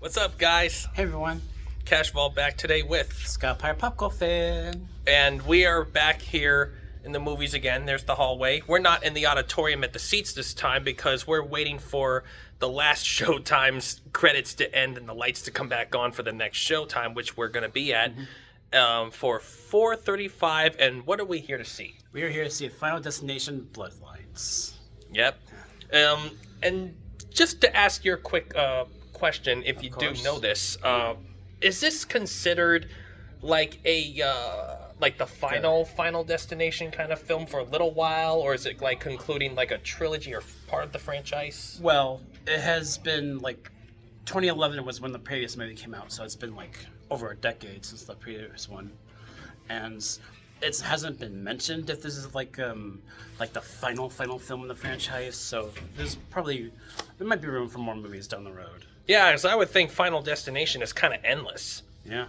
What's up, guys? Hey everyone, Cash Vault back today with Scottiplier PopcultFan. And we are back here in the movies again. There's the hallway. We're not in the auditorium at the seats this time because we're waiting for the last showtime's credits to end and the lights to come back on for the next showtime, which we're going to be at for 4:35. And what are we here to see? We are here to see Final Destination Bloodlines. Yep. And just to ask your quick question, if you do know this, is this considered like a like the final destination kind of film for a little while, or is it like concluding like a trilogy or part of the franchise? Well, it has been like 2011 was when the previous movie came out, so it's been like over a decade since the previous one, and it hasn't been mentioned if this is like the final film in the franchise. So there might be room for more movies down the road. Yeah, because I would think Final Destination is kind of endless. Yeah.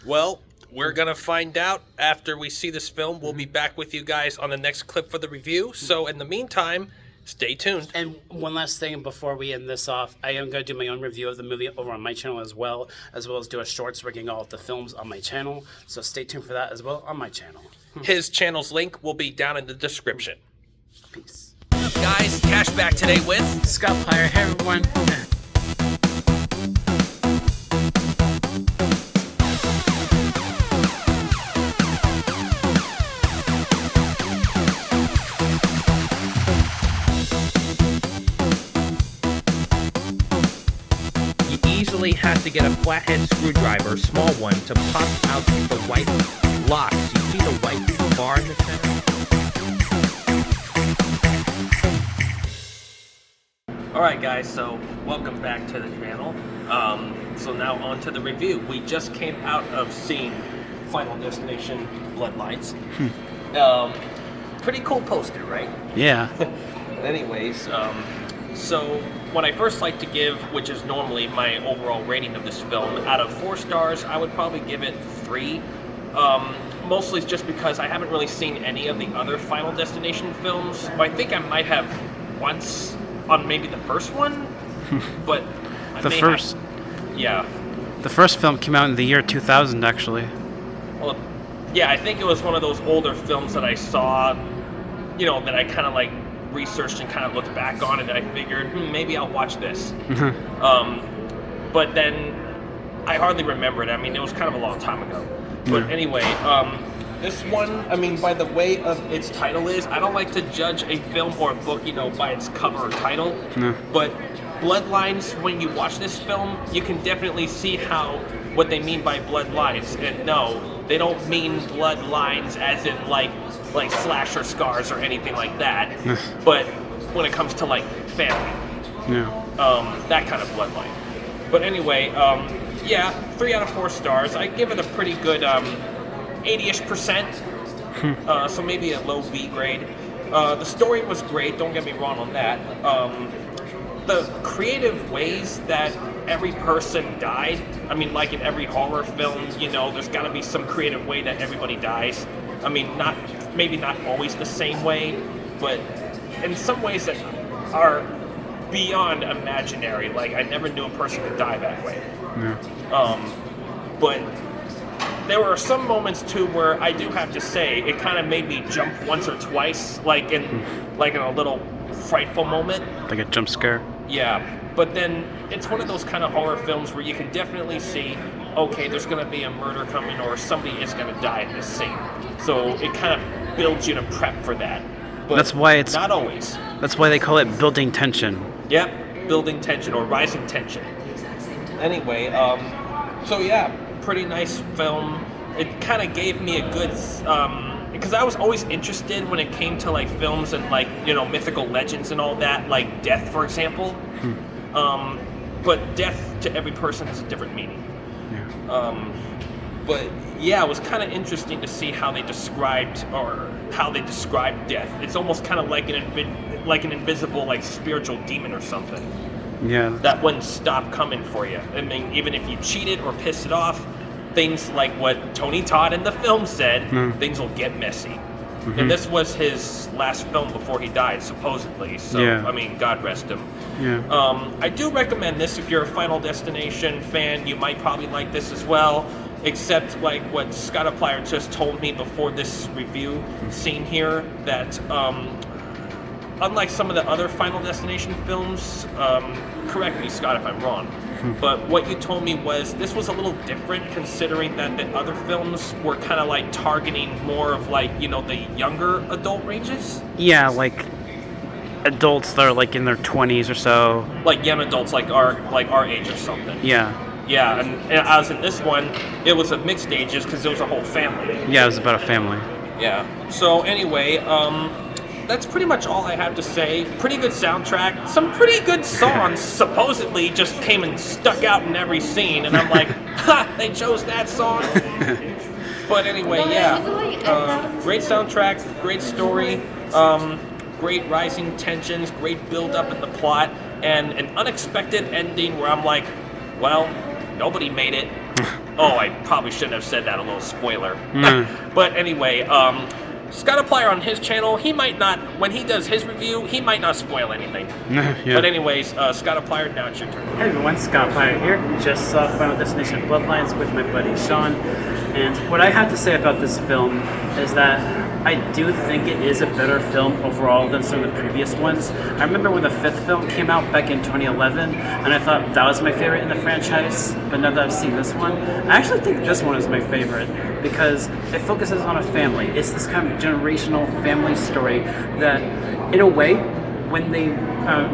Well, we're going to find out after we see this film. We'll be back with you guys on the next clip for the review. So in the meantime, stay tuned. And one last thing before we end this off, I am going to do my own review of the movie over on my channel as well as do a shorts ranking all of the films on my channel. So stay tuned for that as well on my channel. His channel's link will be down in the description. Peace. What's up, guys? Cash back today with Scottiplier. Hey everyone. Easily have to get a flathead screwdriver, small one, to pop out the white locks. You see the white bar in the center? Alright guys, so welcome back to the channel. So now on to the review. We just came out of seeing Final Destination Bloodlines. Pretty cool poster, right? Yeah. Anyways, so what I first like to give, which is normally my overall rating of this film, out of 4 stars, I would probably give it 3. Mostly just because I haven't really seen any of the other Final Destination films. I think I might have once on maybe the first one, but The first film came out in the year 2000, actually. Well, yeah, I think it was one of those older films that I saw, that I kind of like researched and kind of looked back on, and I figured maybe I'll watch this. But then I hardly remember it. I mean, it was kind of a long time ago. But anyway, this one, I mean, by the way of its title is, I don't like to judge a film or a book, by its cover or title. But Bloodlines, when you watch this film, you can definitely see what they mean by bloodlines. And no, they don't mean bloodlines as in like slasher scars or anything like that. But when it comes to like family, that kind of bloodline. But anyway, 3 out of 4 stars. I give it a pretty good 80-ish%. So maybe a low B grade. The story was great. Don't get me wrong on that. The creative ways that every person died. I mean, like in every horror film, there's got to be some creative way that everybody dies. I mean, maybe not always the same way, but in some ways that are beyond imaginary. Like, I never knew a person could die that way. But there were some moments too where I do have to say it kind of made me jump once or twice, like in a little frightful moment. Like a jump scare? Yeah, but then it's one of those kind of horror films where you can definitely see, okay, there's going to be a murder coming or somebody is going to die in this scene. So it kind of builds you to prep for that. But that's why it's not always. That's why they call it building tension. Yep, building tension or rising tension. Anyway, so yeah, pretty nice film. It kind of gave me a good, because I was always interested when it came to like films and like, mythical legends and all that, like death, for example. But death to every person has a different meaning. But yeah, it was kind of interesting to see how they described death. It's almost kind of like an invisible, like spiritual demon or something. Yeah. That wouldn't stop coming for you. I mean, even if you cheated or pissed it off, things like what Tony Todd in the film said, things will get messy. and this was his last film before he died, supposedly. So, I mean, God rest him. I do recommend this if you're a Final Destination fan. You might probably like this as well, except like what Scottiplier just told me before this review scene here, that unlike some of the other Final Destination films, correct me, Scott, if I'm wrong, but what you told me was this was a little different, considering that the other films were kind of like targeting more of like, you know, the younger adult ranges? Yeah, like adults that are like in their 20s or so. Like young adults like our age or something. Yeah, and as in this one, it was a mixed ages because it was a whole family. Yeah, it was about a family. Yeah. So anyway, that's pretty much all I have to say. Pretty good soundtrack. Some pretty good songs supposedly just came and stuck out in every scene, and I'm like, ha! They chose that song. But anyway, great soundtrack, great story, great rising tensions, great build up in the plot, and an unexpected ending where I'm like, well, nobody made it. Oh, I probably shouldn't have said that, a little spoiler. But anyway, Scottiplier on his channel, he might not, when he does his review, he might not spoil anything. But anyways, Scottiplier, now it's your turn. Hey everyone, Scottiplier here. Just saw Final Destination Bloodlines with my buddy Sean. And what I have to say about this film is that I do think it is a better film overall than some of the previous ones. I remember when the 5th film came out back in 2011, and I thought that was my favorite in the franchise, but now that I've seen this one, I actually think this one is my favorite because it focuses on a family. It's this kind of generational family story that, in a way, when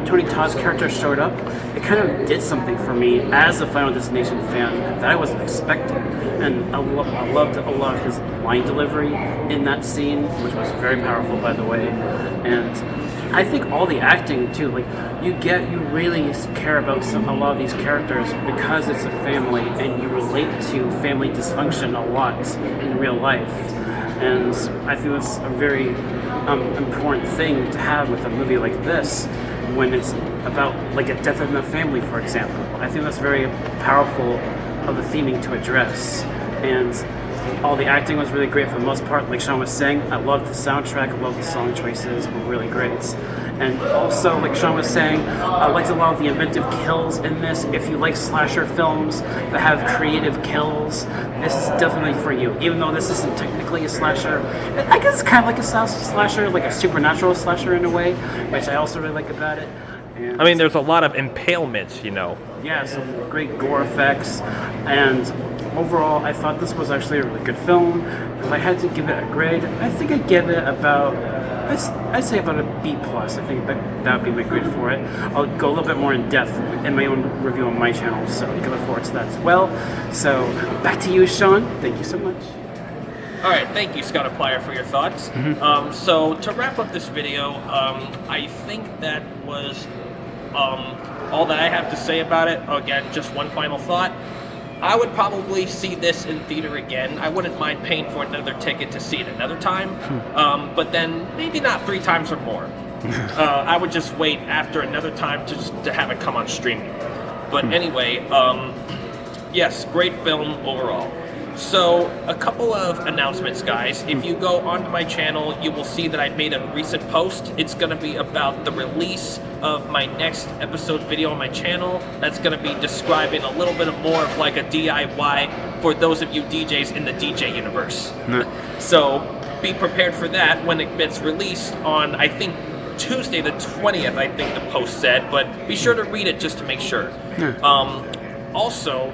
Tony Todd's character showed up, it kind of did something for me as a Final Destination fan that I wasn't expecting. And I loved a lot of his line delivery in that scene, which was very powerful, by the way. And I think all the acting too, like you really care about a lot of these characters because it's a family, and you relate to family dysfunction a lot in real life. And I feel it's a very important thing to have with a movie like this when it's about like a death in the family, for example. I think that's very powerful of the theming to address. And all the acting was really great for the most part. Like Sean was saying, I loved the soundtrack, I loved the song choices, were really great. And also, like Sean was saying, I liked a lot of the inventive kills in this. If you like slasher films that have creative kills, this is definitely for you. Even though this isn't technically a slasher, I guess it's kind of like a slasher, like a supernatural slasher in a way, which I also really like about it. And I mean, there's a lot of impalements, you know. Yeah, some great gore effects, and overall, I thought this was actually a really good film. If I had to give it a grade, I think I'd give it about, I'd say about a B+. I think that would be my grade for it. I'll go a little bit more in depth in my own review on my channel, so you can look forward to that as well. So, back to you, Sean. Thank you so much. All right, thank you, Scottiplier, for your thoughts. So, to wrap up this video, I think that was all that I have to say about it. Again, just one final thought. I would probably see this in theater again. I wouldn't mind paying for another ticket to see it another time, but then maybe not 3 times or more. I would just wait after another time to have it come on streaming. But anyway, yes, great film overall. So, a couple of announcements, guys. If you go onto my channel, you will see that I made a recent post. It's going to be about the release of my next episode video on my channel. That's going to be describing a little bit more of like a DIY for those of you DJs in the DJ universe. So, be prepared for that when it gets released on, I think, Tuesday the 20th, I think the post said, but be sure to read it just to make sure. Also,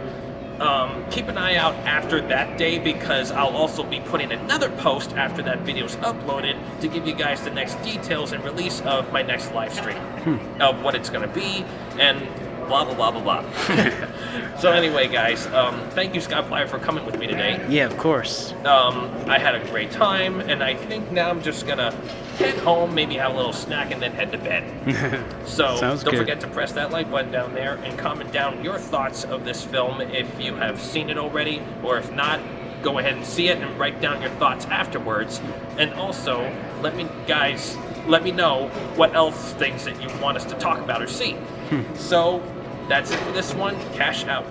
keep an eye out after that day because I'll also be putting another post after that video's uploaded to give you guys the next details and release of my next live stream, of what it's going to be, and blah, blah, blah, blah, blah. So anyway, guys, thank you, Scottiplier, for coming with me today. Yeah, of course. I had a great time, and I think now I'm just going to head home, maybe have a little snack, and then head to bed. So don't forget to press that like button down there and comment down your thoughts of this film if you have seen it already, or if not, go ahead and see it and write down your thoughts afterwards. And also, let me know what else things that you want us to talk about or see. So that's it for this one. Cash out.